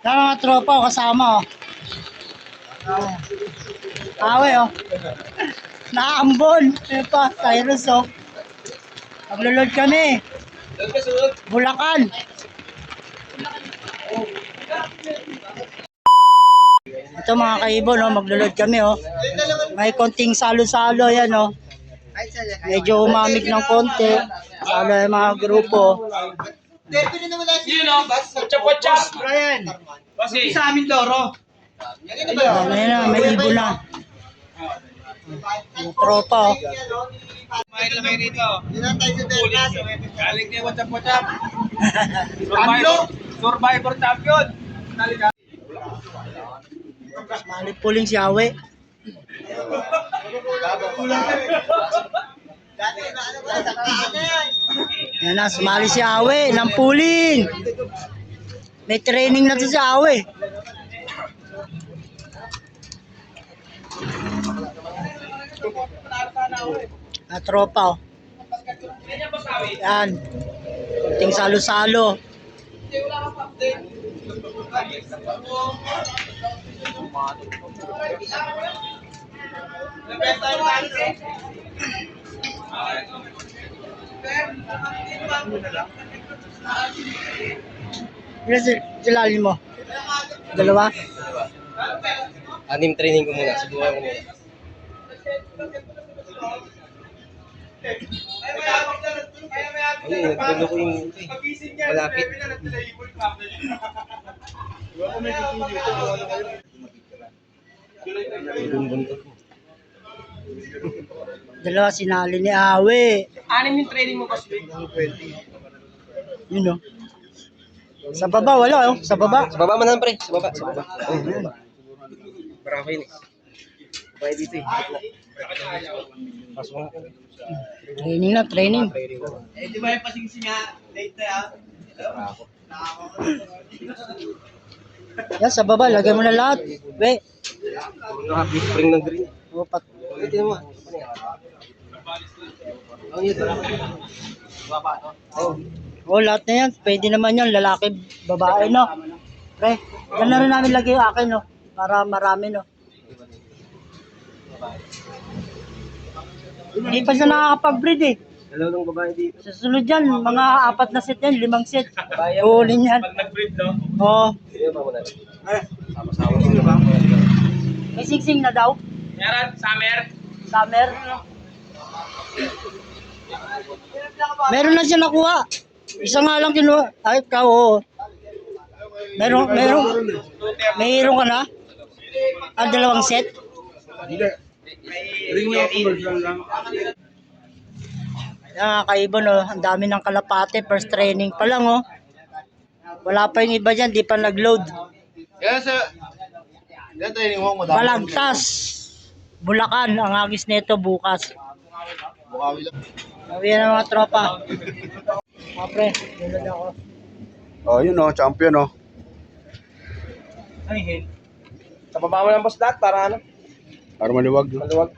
Yan mga tropa o kasama o. Awe o. Naambon. Yan pa, Cyrus o. Maglulod kami. Bulacan. Ito mga kaibon o, maglulod kami o. May konting salo-salo yan o. Medyo umamig ng konti. Salo yung mga grupo. Yun o, what's up? Brian, sa amin loro. Ayan na, may ibon na. Yung tropa o. Kumain lang kayo rito. Galing niya, what's up? Survivor champion. Malit puling si Awe. Yan na, sumali si Awe ng puling. May training na to si Awe. Na tropa oh. Yan. Kunting salo-salo. Ilan silalin mo? Dalawa? Anim training ko muna, subukan ko muna. Ano yun, nagpundo ko yung malapit. Dalawa sinali ni Awe. Anim yung training mo, Kaswin. Yun o. Sa baba, wala oh. Sa baba. Sa baba man lang pre, sa baba, sa baba. Marami yun eh. Bye dito eh. Pasok nga. Training na, training. Eh, di ba yung pasing nga late ah? Yan, sa baba, lagay mo na lahat. We. Happy spring ng green. Opat. Ito mo. Ang yun. Oh, lahat na yan. Pwede naman yan. Lalaki, babae, no? Pre, yan na rin namin lagay yung akin, no? Para marami, no? Hindi pa siya nakakapag-breed, eh. Dalawang babae dito. Sa sunod yan, mga 4 na set yan, 5 set. Huulin yan. Pag nag-breed, no? Oo. Sino pa muna? Sama-sama. May singsing na daw. Meron, summer. Summer. Meron na siya nakuha. Isa nga lang kinuha. Ay, ikaw, oo. Meron ka na? Ah, 2 set? Ring niya, commercial lang. Yan, kaibon, oh. Ang dami ng kalapate. First training pa lang, oh. Wala pa yung iba dyan, di pa nag-load. Yan training mo, madami. Balagtas. Bulacan, ang agis nito bukas. Bukawi lang. Sabi yan ang mga tropa. Pre, nilad ako. Oh, yun oh, champion oh. Ay, hen. Sa baba mo lang boss lahat para ano? Para maliwag. Maluwag.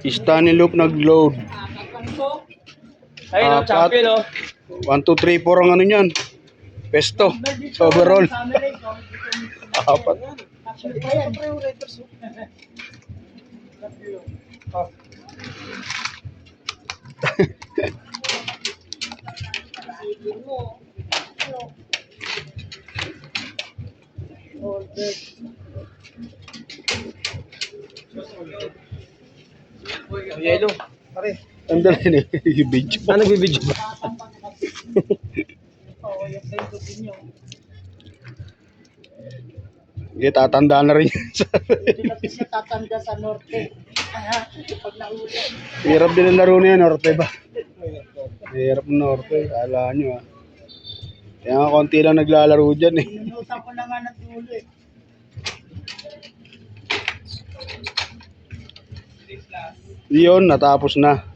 Stanley Loop nag-load. Ayun, no, champion, no? 1, 2, 3, 4 ang ano niyan. Pesto. Sa overall. Apat. Yellow. Pare. Ang dali na yung video. Ah, nagbibidyo ba? Hindi, tatanda na rin yan. Hindi na siya tatanda sa norte. Pag nahuli. Hirap din ang laro na yan, Norte ba? Hirap ng Norte, kala nyo ah. Kaya nga konti lang naglalaro dyan eh. Inuusan ko na nga ng dulo eh. Yun, natapos na.